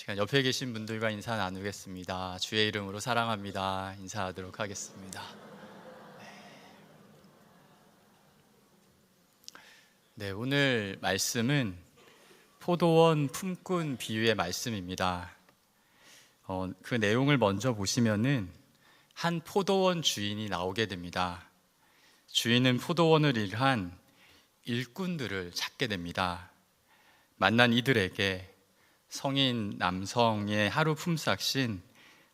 시간 옆에 계신 분들과 인사 나누겠습니다. 주의 이름으로 사랑합니다. 인사하도록 하겠습니다. 네, 오늘 말씀은 포도원 품꾼 비유의 말씀입니다. 그 내용을 먼저 보시면은 한 포도원 주인이 나오게 됩니다. 주인은 포도원을 일한 일꾼들을 찾게 됩니다. 만난 이들에게 성인 남성의 하루 품삯인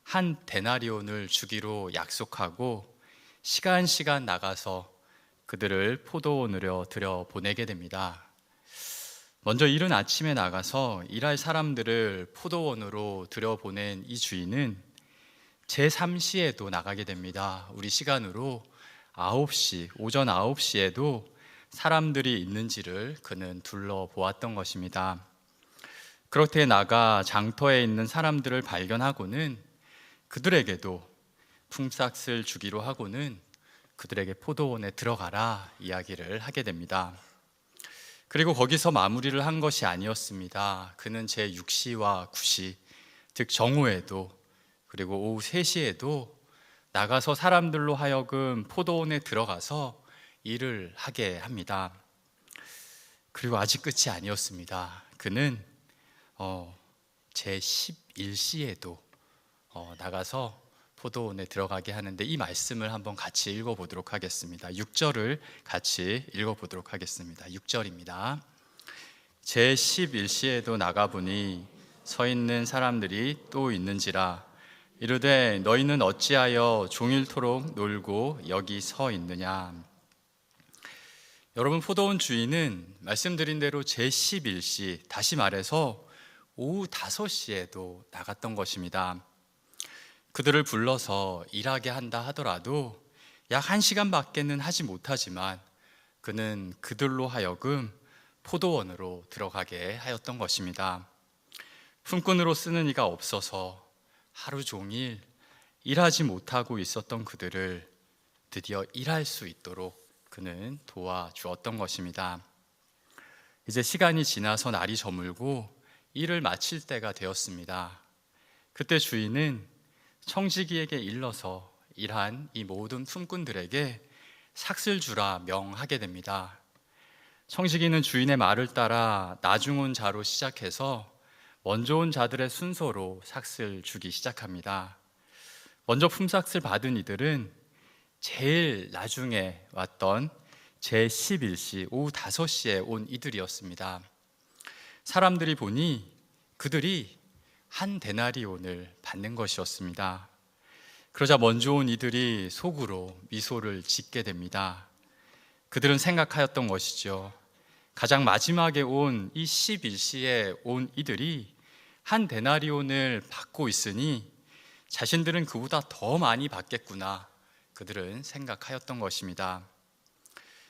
한 데나리온을 주기로 약속하고 시간 나가서 그들을 포도원으로 들여보내게 됩니다. 먼저 이른 아침에 나가서 일할 사람들을 포도원으로 들여보낸 이 주인은 제3시에도 나가게 됩니다. 우리 시간으로 9시, 오전 9시에도 사람들이 있는지를 그는 둘러보았던 것입니다. 그렇게 나가 장터에 있는 사람들을 발견하고는 그들에게도 품삯을 주기로 하고는 그들에게 포도원에 들어가라 이야기를 하게 됩니다. 그리고 거기서 마무리를 한 것이 아니었습니다. 그는 제6시와 9시, 즉 정오에도 그리고 오후 3시에도 나가서 사람들로 하여금 포도원에 들어가서 일을 하게 합니다. 그리고 아직 끝이 아니었습니다. 그는 제11시에도 나가서 포도원에 들어가게 하는데 이 말씀을 한번 같이 읽어보도록 하겠습니다. 6절을 같이 읽어보도록 하겠습니다. 6절입니다. 제11시에도 나가보니 서 있는 사람들이 또 있는지라 이르되 너희는 어찌하여 종일토록 놀고 여기 서 있느냐. 여러분, 포도원 주인은 말씀드린 대로 제11시, 다시 말해서 오후 5시에도 나갔던 것입니다. 그들을 불러서 일하게 한다 하더라도 약 1시간밖에는 하지 못하지만 그는 그들로 하여금 포도원으로 들어가게 하였던 것입니다. 품꾼으로 쓰는 이가 없어서 하루 종일 일하지 못하고 있었던 그들을 드디어 일할 수 있도록 그는 도와주었던 것입니다. 이제 시간이 지나서 날이 저물고 일을 마칠 때가 되었습니다. 그때 주인은 청지기에게 일러서 일한 이 모든 품꾼들에게 삭슬 주라 명하게 됩니다. 청지기는 주인의 말을 따라 나중 온 자로 시작해서 먼저 온 자들의 순서로 삭슬 주기 시작합니다. 먼저 품삯을 받은 이들은 제일 나중에 왔던 제11시 오후 5시에 온 이들이었습니다. 사람들이 보니 그들이 한 데나리온을 받는 것이었습니다. 그러자 먼저 온 이들이 속으로 미소를 짓게 됩니다. 그들은 생각하였던 것이죠. 가장 마지막에 온 이 11시에 온 이들이 한 데나리온을 받고 있으니 자신들은 그보다 더 많이 받겠구나. 그들은 생각하였던 것입니다.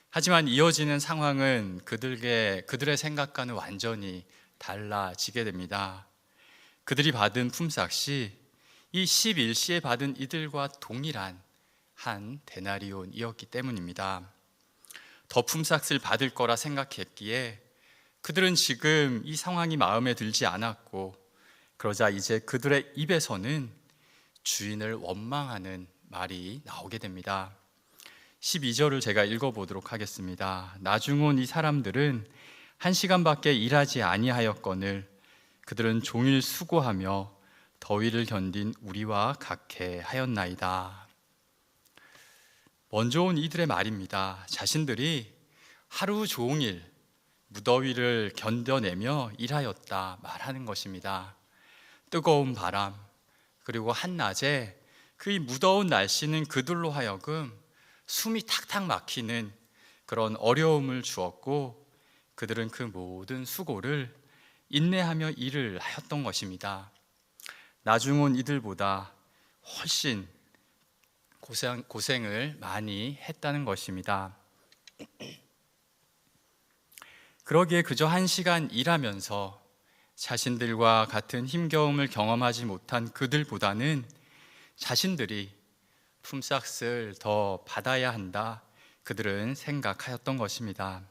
하지만 이어지는 상황은 그들의 생각과는 완전히 달라지게 됩니다. 그들이 받은 품삯이 이 11시에 받은 이들과 동일한 한 데나리온이었기 때문입니다. 더 품삯을 받을 거라 생각했기에 그들은 지금 이 상황이 마음에 들지 않았고, 그러자 이제 그들의 입에서는 주인을 원망하는 말이 나오게 됩니다. 12절을 제가 읽어보도록 하겠습니다. 나중 온 이 사람들은 1시간밖에 일하지 아니하였거늘 그들은 종일 수고하며 더위를 견딘 우리와 같게 하였나이다. 먼저 온 이들의 말입니다. 자신들이 하루 종일 무더위를 견뎌내며 일하였다 말하는 것입니다. 뜨거운 바람, 그리고 한낮에 그 무더운 날씨는 그들로 하여금 숨이 탁탁 막히는 그런 어려움을 주었고, 그들은 그 모든 수고를 인내하며 일을 하였던 것입니다. 나중 온 이들보다 훨씬 고생을 많이 했다는 것입니다. 그러기에 그저 1시간 일하면서 자신들과 같은 힘겨움을 경험하지 못한 그들보다는 자신들이 품삯을 더 받아야 한다, 그들은 생각하였던 것입니다.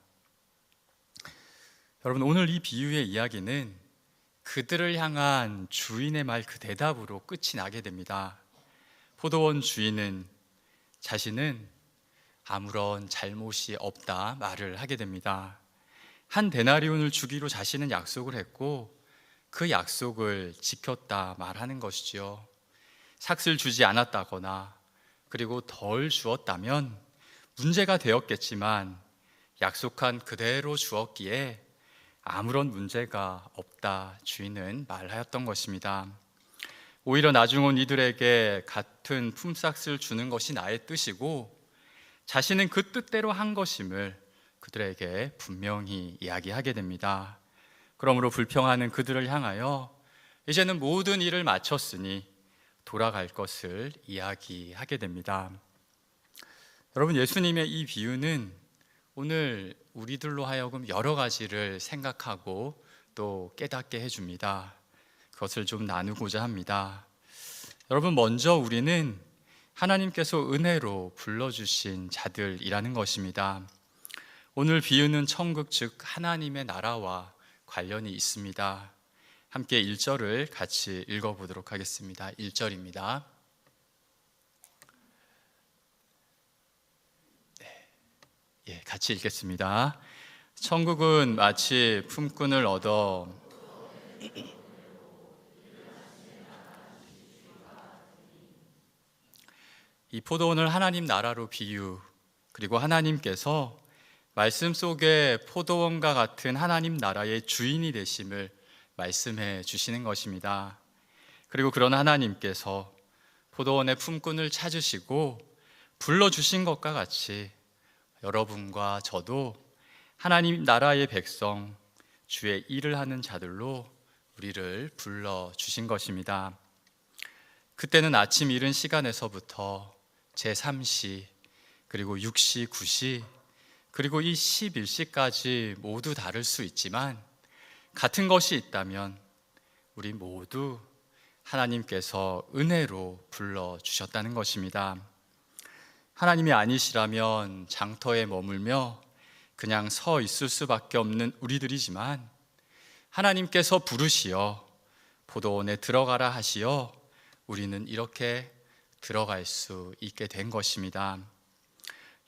여러분, 오늘 이 비유의 이야기는 그들을 향한 주인의 말 그 대답으로 끝이 나게 됩니다. 포도원 주인은 자신은 아무런 잘못이 없다 말을 하게 됩니다. 한 데나리온을 주기로 자신은 약속을 했고 그 약속을 지켰다 말하는 것이지요. 삭슬 주지 않았다거나 그리고 덜 주었다면 문제가 되었겠지만 약속한 그대로 주었기에 아무런 문제가 없다 주인은 말하였던 것입니다. 오히려 나중 온 이들에게 같은 품삯을 주는 것이 나의 뜻이고 자신은 그 뜻대로 한 것임을 그들에게 분명히 이야기하게 됩니다. 그러므로 불평하는 그들을 향하여 이제는 모든 일을 마쳤으니 돌아갈 것을 이야기하게 됩니다. 여러분, 예수님의 이 비유는 오늘 우리들로 하여금 여러 가지를 생각하고 또 깨닫게 해줍니다. 그것을 좀 나누고자 합니다. 여러분, 먼저 우리는 하나님께서 은혜로 불러주신 자들이라는 것입니다. 오늘 비유는 천국 즉 하나님의 나라와 관련이 있습니다. 함께 1절을 같이 읽어보도록 하겠습니다. 1절입니다. 같이 읽겠습니다. 천국은 마치 품꾼을 얻어 이 포도원을 하나님 나라로 비유, 그리고 하나님께서 말씀 속에 포도원과 같은 하나님 나라의 주인이 되심을 말씀해 주시는 것입니다. 그리고 그런 하나님께서 포도원의 품꾼을 찾으시고 불러주신 것과 같이 여러분과 저도 하나님 나라의 백성, 주의 일을 하는 자들로 우리를 불러주신 것입니다. 그때는 아침 이른 시간에서부터 제3시, 그리고 6시, 9시, 그리고 이 11시까지 모두 다를 수 있지만 같은 것이 있다면 우리 모두 하나님께서 은혜로 불러주셨다는 것입니다. 하나님이 아니시라면 장터에 머물며 그냥 서 있을 수밖에 없는 우리들이지만 하나님께서 부르시어 포도원에 들어가라 하시어 우리는 이렇게 들어갈 수 있게 된 것입니다.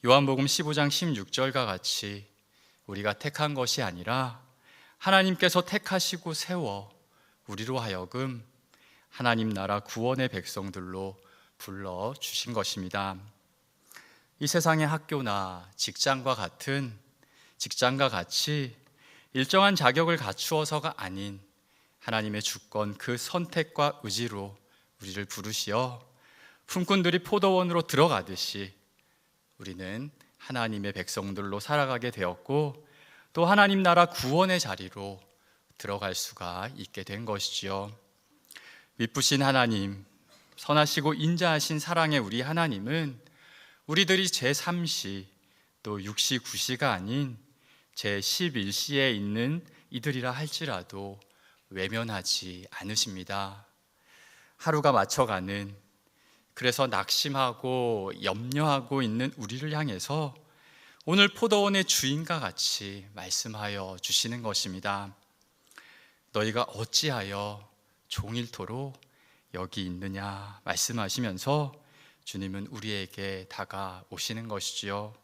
요한복음 15장 16절과 같이 우리가 택한 것이 아니라 하나님께서 택하시고 세워 우리로 하여금 하나님 나라 구원의 백성들로 불러주신 것입니다. 이 세상의 학교나 직장과 같이 일정한 자격을 갖추어서가 아닌 하나님의 주권 그 선택과 의지로 우리를 부르시어 품꾼들이 포도원으로 들어가듯이 우리는 하나님의 백성들로 살아가게 되었고 또 하나님 나라 구원의 자리로 들어갈 수가 있게 된 것이지요. 미쁘신 하나님, 선하시고 인자하신 사랑의 우리 하나님은 우리들이 제3시 또 6시 9시가 아닌 제11시에 있는 이들이라 할지라도 외면하지 않으십니다. 하루가 맞춰가는, 그래서 낙심하고 염려하고 있는 우리를 향해서 오늘 포도원의 주인과 같이 말씀하여 주시는 것입니다. 너희가 어찌하여 종일토록 여기 있느냐 말씀하시면서 주님은 우리에게 다가오시는 것이지요.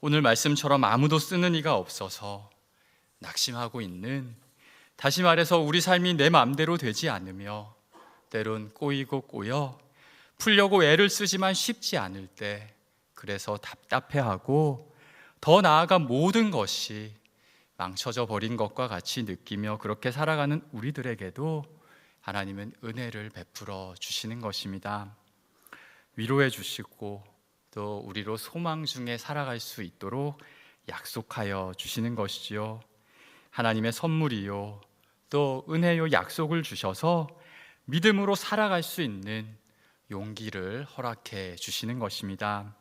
오늘 말씀처럼 아무도 쓰는 이가 없어서 낙심하고 있는, 다시 말해서 우리 삶이 내 마음대로 되지 않으며 때론 꼬이고 꼬여 풀려고 애를 쓰지만 쉽지 않을 때, 그래서 답답해하고 더 나아가 모든 것이 망쳐져 버린 것과 같이 느끼며 그렇게 살아가는 우리들에게도 하나님은 은혜를 베풀어 주시는 것입니다. 위로해 주시고 또 우리로 소망 중에 살아갈 수 있도록 약속하여 주시는 것이지요. 하나님의 선물이요 또 은혜요 약속을 주셔서 믿음으로 살아갈 수 있는 용기를 허락해 주시는 것입니다.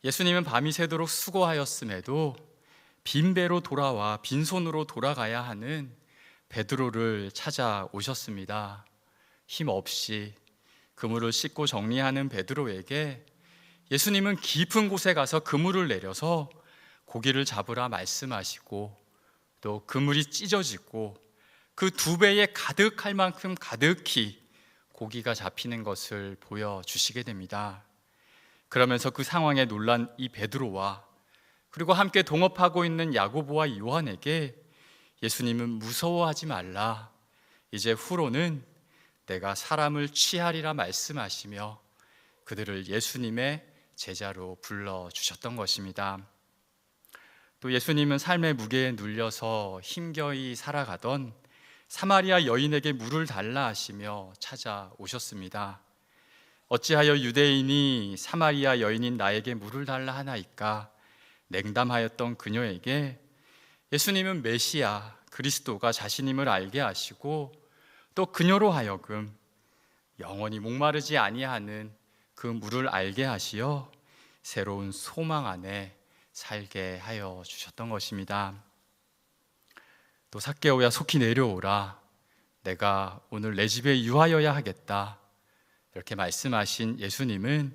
예수님은 밤이 새도록 수고하였음에도 빈배로 돌아와 빈손으로 돌아가야 하는 베드로를 찾아오셨습니다. 힘없이 그물을 씻고 정리하는 베드로에게 예수님은 깊은 곳에 가서 그물을 내려서 고기를 잡으라 말씀하시고 또 그물이 찢어지고 그 2배에 가득할 만큼 가득히 고기가 잡히는 것을 보여주시게 됩니다. 그러면서 그 상황에 놀란 이 베드로와 그리고 함께 동업하고 있는 야고보와 요한에게 예수님은 무서워하지 말라, 이제 후로는 내가 사람을 취하리라 말씀하시며 그들을 예수님의 제자로 불러주셨던 것입니다. 또 예수님은 삶의 무게에 눌려서 힘겨이 살아가던 사마리아 여인에게 물을 달라 하시며 찾아오셨습니다. 어찌하여 유대인이 사마리아 여인인 나에게 물을 달라 하나이까 냉담하였던 그녀에게 예수님은 메시아 그리스도가 자신임을 알게 하시고 또 그녀로 하여금 영원히 목마르지 아니하는 그 물을 알게 하시어 새로운 소망 안에 살게 하여 주셨던 것입니다. 또 삭개오야 속히 내려오라, 내가 오늘 내 집에 유하여야 하겠다, 이렇게 말씀하신 예수님은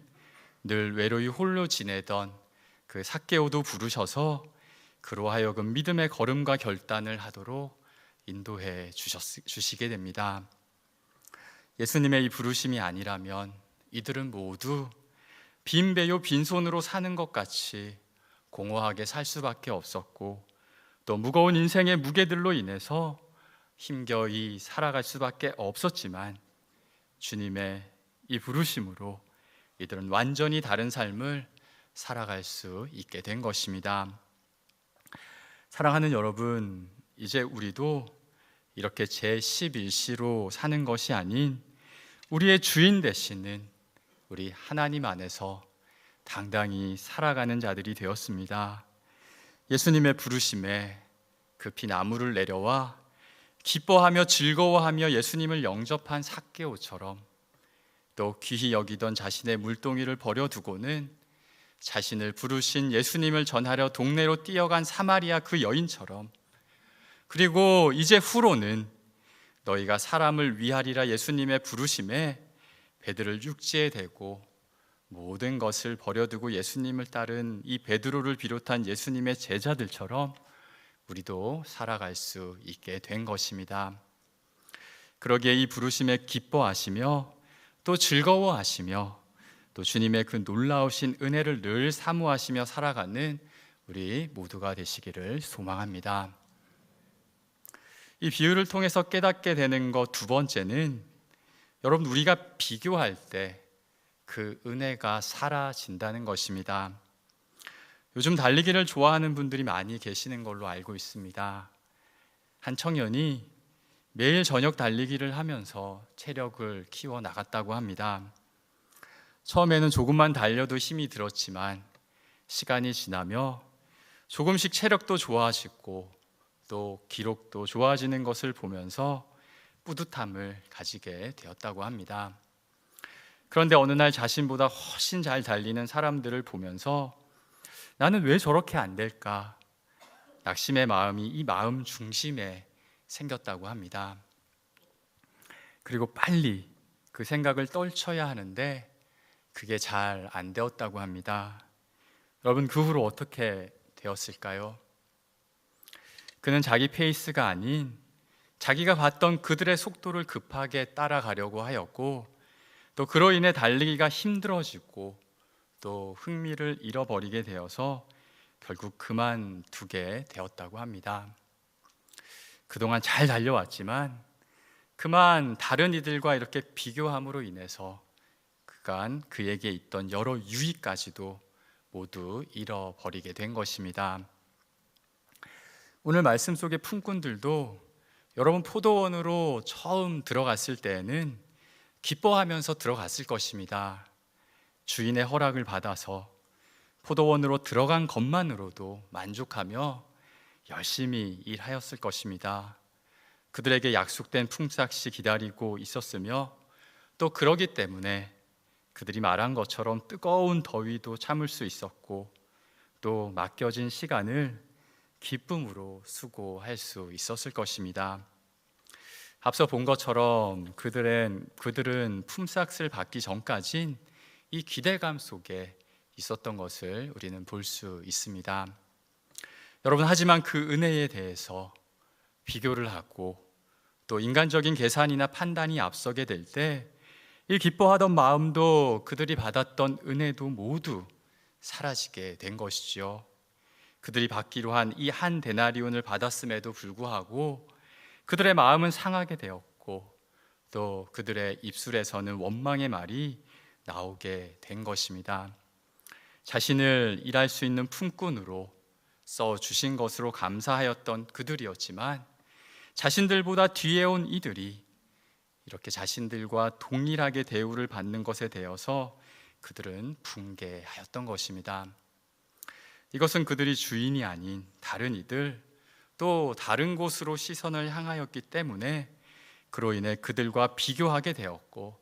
늘 외로이 홀로 지내던 그 삭개오도 부르셔서 그로 하여금 믿음의 걸음과 결단을 하도록 인도해 주시게 됩니다. 예수님의 이 부르심이 아니라면 이들은 모두 빈배요 빈손으로 사는 것 같이 공허하게 살 수밖에 없었고, 또 무거운 인생의 무게들로 인해서 힘겨이 살아갈 수밖에 없었지만 주님의 이 부르심으로 이들은 완전히 다른 삶을 살아갈 수 있게 된 것입니다. 사랑하는 여러분, 이제 우리도 이렇게 제11시로 사는 것이 아닌 우리의 주인 되시는 우리 하나님 안에서 당당히 살아가는 자들이 되었습니다. 예수님의 부르심에 급히 나무를 내려와 기뻐하며 즐거워하며 예수님을 영접한 삭개오처럼, 또 귀히 여기던 자신의 물동이를 버려두고는 자신을 부르신 예수님을 전하려 동네로 뛰어간 사마리아 그 여인처럼, 그리고 이제 후로는 너희가 사람을 위하리라 예수님의 부르심에 배들을 육지에 대고 모든 것을 버려두고 예수님을 따른 이 베드로를 비롯한 예수님의 제자들처럼 우리도 살아갈 수 있게 된 것입니다. 그러기에 이 부르심에 기뻐하시며 또 즐거워하시며 또 주님의 그 놀라우신 은혜를 늘 사모하시며 살아가는 우리 모두가 되시기를 소망합니다. 이 비유를 통해서 깨닫게 되는 것 두 번째는, 여러분, 우리가 비교할 때 그 은혜가 사라진다는 것입니다. 요즘 달리기를 좋아하는 분들이 많이 계시는 걸로 알고 있습니다. 한 청년이 매일 저녁 달리기를 하면서 체력을 키워 나갔다고 합니다. 처음에는 조금만 달려도 힘이 들었지만 시간이 지나며 조금씩 체력도 좋아지고 또 기록도 좋아지는 것을 보면서 뿌듯함을 가지게 되었다고 합니다. 그런데 어느 날 자신보다 훨씬 잘 달리는 사람들을 보면서 나는 왜 저렇게 안 될까? 낙심의 마음이 이 마음 중심에 생겼다고 합니다. 그리고 빨리 그 생각을 떨쳐야 하는데 그게 잘 안 되었다고 합니다. 여러분, 그 후로 어떻게 되었을까요? 그는 자기 페이스가 아닌 자기가 봤던 그들의 속도를 급하게 따라가려고 하였고, 또 그로 인해 달리기가 힘들어지고 또 흥미를 잃어버리게 되어서 결국 그만두게 되었다고 합니다. 그동안 잘 달려왔지만 그만 다른 이들과 이렇게 비교함으로 인해서 그간 그에게 있던 여러 유익까지도 모두 잃어버리게 된 것입니다. 오늘 말씀 속의 품꾼들도 여러분, 포도원으로 처음 들어갔을 때에는 기뻐하면서 들어갔을 것입니다. 주인의 허락을 받아서 포도원으로 들어간 것만으로도 만족하며 열심히 일하였을 것입니다. 그들에게 약속된 품삯이 기다리고 있었으며, 또 그러기 때문에 그들이 말한 것처럼 뜨거운 더위도 참을 수 있었고, 또 맡겨진 시간을 기쁨으로 수고할 수 있었을 것입니다. 앞서 본 것처럼 그들은 품삯을 받기 전까진 이 기대감 속에 있었던 것을 우리는 볼 수 있습니다. 여러분, 하지만 그 은혜에 대해서 비교를 하고 또 인간적인 계산이나 판단이 앞서게 될 때 이 기뻐하던 마음도 그들이 받았던 은혜도 모두 사라지게 된 것이죠. 그들이 받기로 한 이 한 데나리온을 받았음에도 불구하고 그들의 마음은 상하게 되었고 또 그들의 입술에서는 원망의 말이 나오게 된 것입니다. 자신을 일할 수 있는 품꾼으로 써주신 것으로 감사하였던 그들이었지만 자신들보다 뒤에 온 이들이 이렇게 자신들과 동일하게 대우를 받는 것에 대해서 그들은 분개하였던 것입니다. 이것은 그들이 주인이 아닌 다른 이들, 또 다른 곳으로 시선을 향하였기 때문에 그로 인해 그들과 비교하게 되었고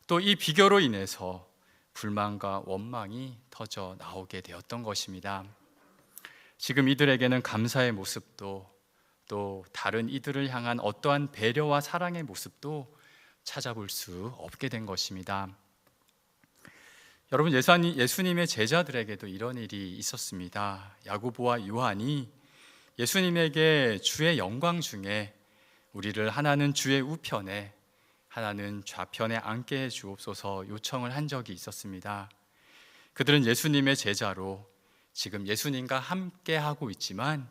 또 이 비교로 인해서 불만과 원망이 터져 나오게 되었던 것입니다. 지금 이들에게는 감사의 모습도 또 다른 이들을 향한 어떠한 배려와 사랑의 모습도 찾아볼 수 없게 된 것입니다. 여러분, 예수님의 제자들에게도 이런 일이 있었습니다. 야고보와 요한이 예수님에게 주의 영광 중에 우리를 하나는 주의 우편에 하나는 좌편에 앉게 해 주옵소서 요청을 한 적이 있었습니다. 그들은 예수님의 제자로 지금 예수님과 함께 하고 있지만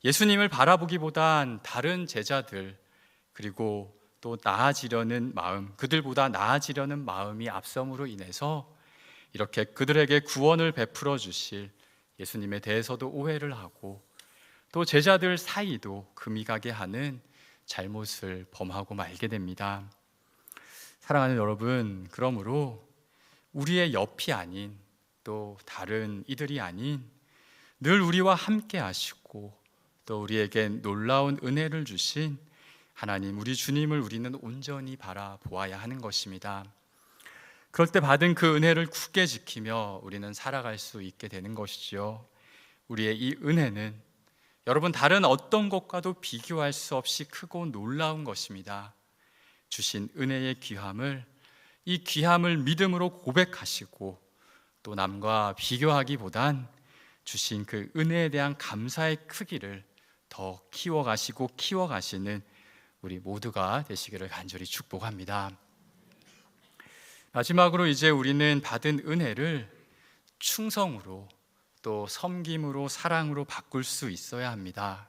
예수님을 바라보기보단 다른 제자들 그리고 또 나아지려는 마음, 그들보다 나아지려는 마음이 앞섬으로 인해서 이렇게 그들에게 구원을 베풀어 주실 예수님에 대해서도 오해를 하고 또 제자들 사이도 금이 가게 하는 잘못을 범하고 말게 됩니다. 사랑하는 여러분, 그러므로 우리의 옆이 아닌 또 다른 이들이 아닌 늘 우리와 함께 하시고 또 우리에게 놀라운 은혜를 주신 하나님, 우리 주님을 우리는 온전히 바라보아야 하는 것입니다. 그럴 때 받은 그 은혜를 굳게 지키며 우리는 살아갈 수 있게 되는 것이죠. 우리의 이 은혜는 여러분 다른 어떤 것과도 비교할 수 없이 크고 놀라운 것입니다. 주신 은혜의 귀함을 이 귀함을 믿음으로 고백하시고 또 남과 비교하기보단 주신 그 은혜에 대한 감사의 크기를 더 키워가시고 키워가시는 우리 모두가 되시기를 간절히 축복합니다. 마지막으로 이제 우리는 받은 은혜를 충성으로 또 섬김으로 사랑으로 바꿀 수 있어야 합니다.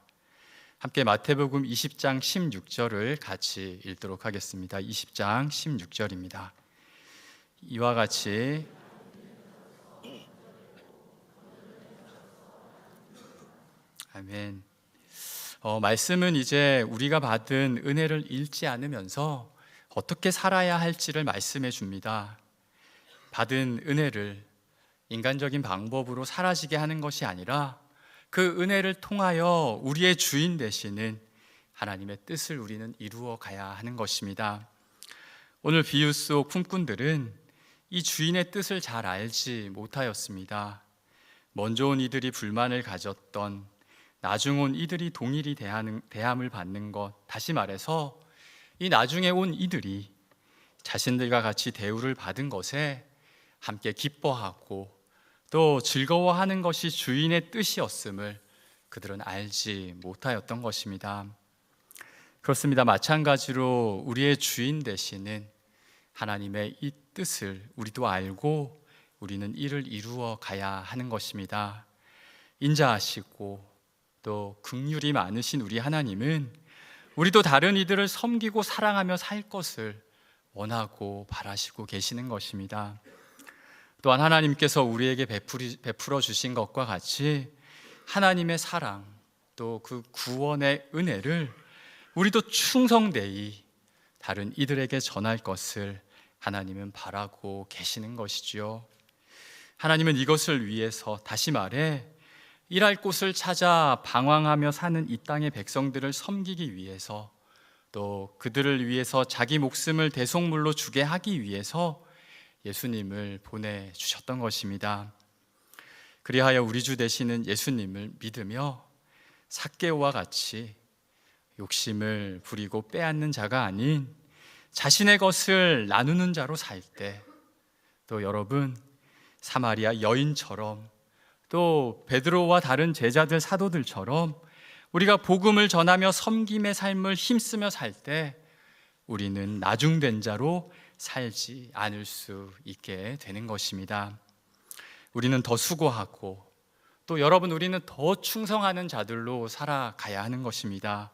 함께 마태복음 20장 16절을 같이 읽도록 하겠습니다. 20장 16절입니다. 이와 같이 아멘. 말씀은 이제 우리가 받은 은혜를 잃지 않으면서 어떻게 살아야 할지를 말씀해 줍니다. 받은 은혜를 인간적인 방법으로 사라지게 하는 것이 아니라 그 은혜를 통하여 우리의 주인 되시는 하나님의 뜻을 우리는 이루어 가야 하는 것입니다. 오늘 비유 속 품꾼들은 이 주인의 뜻을 잘 알지 못하였습니다. 먼저 온 이들이 불만을 가졌던 나중 온 이들이 동일히 대함을 받는 것, 다시 말해서 이 나중에 온 이들이 자신들과 같이 대우를 받은 것에 함께 기뻐하고 또 즐거워하는 것이 주인의 뜻이었음을 그들은 알지 못하였던 것입니다. 그렇습니다. 마찬가지로 우리의 주인 되시는 하나님의 이 뜻을 우리도 알고 우리는 이를 이루어 가야 하는 것입니다. 인자하시고 또 긍휼이 많으신 우리 하나님은 우리도 다른 이들을 섬기고 사랑하며 살 것을 원하고 바라시고 계시는 것입니다. 또한 하나님께서 우리에게 베풀어 주신 것과 같이 하나님의 사랑 또 그 구원의 은혜를 우리도 충성되이 다른 이들에게 전할 것을 하나님은 바라고 계시는 것이지요. 하나님은 이것을 위해서, 다시 말해 일할 곳을 찾아 방황하며 사는 이 땅의 백성들을 섬기기 위해서 또 그들을 위해서 자기 목숨을 대속물로 주게 하기 위해서 예수님을 보내주셨던 것입니다. 그리하여 우리 주 되시는 예수님을 믿으며 삭개오와 같이 욕심을 부리고 빼앗는 자가 아닌 자신의 것을 나누는 자로 살 때, 또 여러분 사마리아 여인처럼 또 베드로와 다른 제자들 사도들처럼 우리가 복음을 전하며 섬김의 삶을 힘쓰며 살 때 우리는 나중된 자로 살지 않을 수 있게 되는 것입니다. 우리는 더 수고하고 또 여러분 우리는 더 충성하는 자들로 살아가야 하는 것입니다.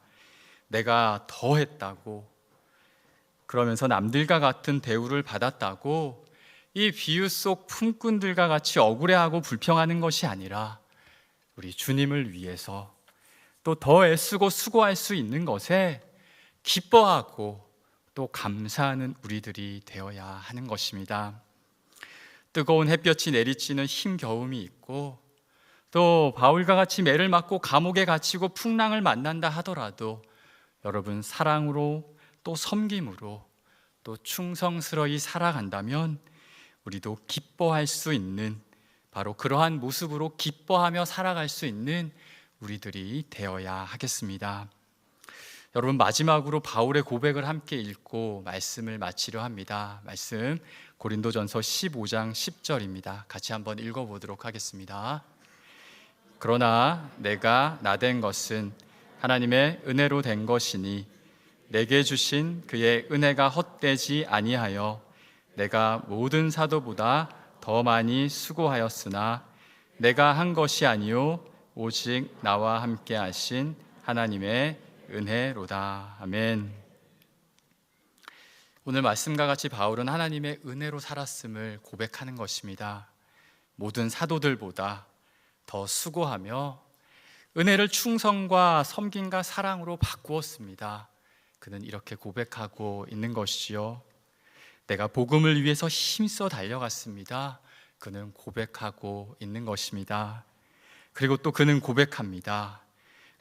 내가 더 했다고 그러면서 남들과 같은 대우를 받았다고 이 비유 속 품꾼들과 같이 억울해하고 불평하는 것이 아니라 우리 주님을 위해서 또 더 애쓰고 수고할 수 있는 것에 기뻐하고 또 감사하는 우리들이 되어야 하는 것입니다. 뜨거운 햇볕이 내리쬐는 힘겨움이 있고 또 바울과 같이 매를 맞고 감옥에 갇히고 풍랑을 만난다 하더라도 여러분 사랑으로 또 섬김으로 또 충성스러이 살아간다면 우리도 기뻐할 수 있는 바로 그러한 모습으로 기뻐하며 살아갈 수 있는 우리들이 되어야 하겠습니다. 여러분 마지막으로 바울의 고백을 함께 읽고 말씀을 마치려 합니다. 말씀 고린도전서 15장 10절입니다. 같이 한번 읽어보도록 하겠습니다. 그러나 내가 나된 것은 하나님의 은혜로 된 것이니 내게 주신 그의 은혜가 헛되지 아니하여 내가 모든 사도보다 더 많이 수고하였으나 내가 한 것이 아니요 오직 나와 함께 하신 하나님의 은혜로다. 아멘. 오늘 말씀과 같이 바울은 하나님의 은혜로 살았음을 고백하는 것입니다. 모든 사도들보다 더 수고하며 은혜를 충성과 섬김과 사랑으로 바꾸었습니다. 그는 이렇게 고백하고 있는 것이지요. 내가 복음을 위해서 힘써 달려갔습니다. 그는 고백하고 있는 것입니다. 그리고 또 그는 고백합니다.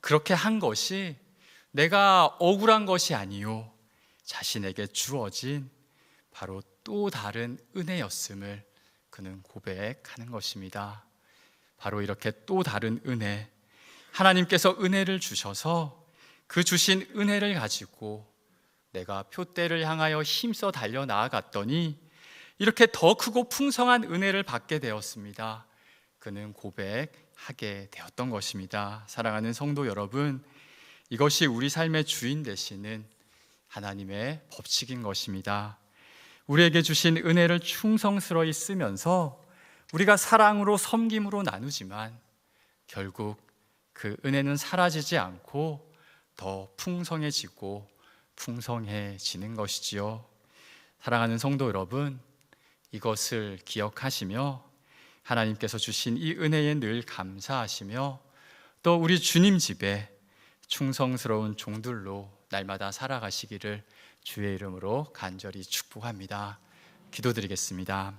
그렇게 한 것이 내가 억울한 것이 아니요 자신에게 주어진 바로 또 다른 은혜였음을 그는 고백하는 것입니다. 바로 이렇게 또 다른 은혜, 하나님께서 은혜를 주셔서 그 주신 은혜를 가지고 내가 표대를 향하여 힘써 달려 나아갔더니 이렇게 더 크고 풍성한 은혜를 받게 되었습니다. 그는 고백하게 되었던 것입니다. 사랑하는 성도 여러분, 이것이 우리 삶의 주인 되시는 하나님의 법칙인 것입니다. 우리에게 주신 은혜를 충성스러이 쓰면서 우리가 사랑으로 섬김으로 나누지만 결국 그 은혜는 사라지지 않고 더 풍성해지고 풍성해지는 것이지요. 사랑하는 성도 여러분, 이것을 기억하시며 하나님께서 주신 이 은혜에 늘 감사하시며 또 우리 주님 집에 충성스러운 종들로 날마다 살아가시기를 주의 이름으로 간절히 축복합니다. 기도드리겠습니다.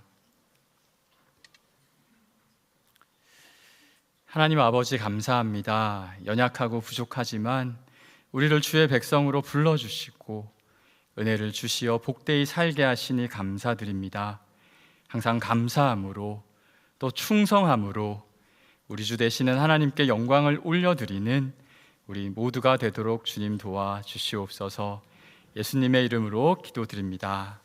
하나님 아버지 감사합니다. 연약하고 부족하지만 우리를 주의 백성으로 불러주시고 은혜를 주시어 복되이 살게 하시니 감사드립니다. 항상 감사함으로 또 충성함으로 우리 주 되시는 하나님께 영광을 올려드리는 우리 모두가 되도록 주님 도와주시옵소서. 예수님의 이름으로 기도드립니다.